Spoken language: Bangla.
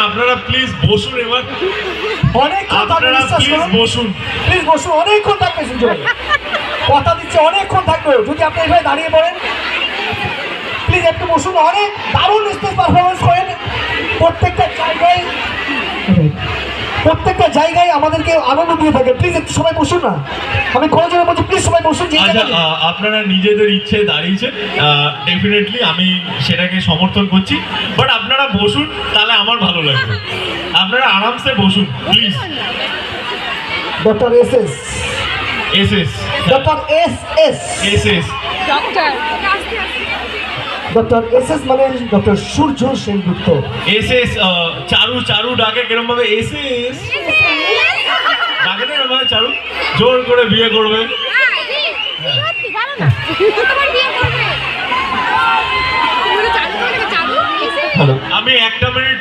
আপনারা প্লিজ বসুন এবার। আপনারা প্লিজ বসুন, প্লিজ বসুন, অনেকক্ষণ থাকবে সুযোগ, কথা দিচ্ছে অনেকক্ষণ থাকবে। যদি আপনি এভাবে দাঁড়িয়ে পড়েন, প্লিজ একটু বসুন। অনেক দারুণ স্টেজ পারফরমেন্স করেন প্রত্যেকটা জায়গায় আমাদেরকে আনন্দ দিয়ে থাকে। প্লিজ একটু সবাই বসুন না, আমি কোনো জায়গায় বলছি প্লিজ সবাই বসুন। আচ্ছা আপনারা নিজেদের ইচ্ছে দাঁড়িয়েছেন, ডেফিনেটলি আমি সেটাকে সমর্থন করছি, বাট আপনারা বসুন, তাহলে আমার ভালো লাগবে। আপনারা আরামসে বসুন please. Doctor S S doctor S S S S doctor S S মানে ডক্টর সূর্য সেনগুপ্ত। এস এস চারু ডাকে কিরম ভাবে? এস এস ডাকে না ভাবে চারু, জোর করে বিয়ে করবে। আমি একটা মিনিট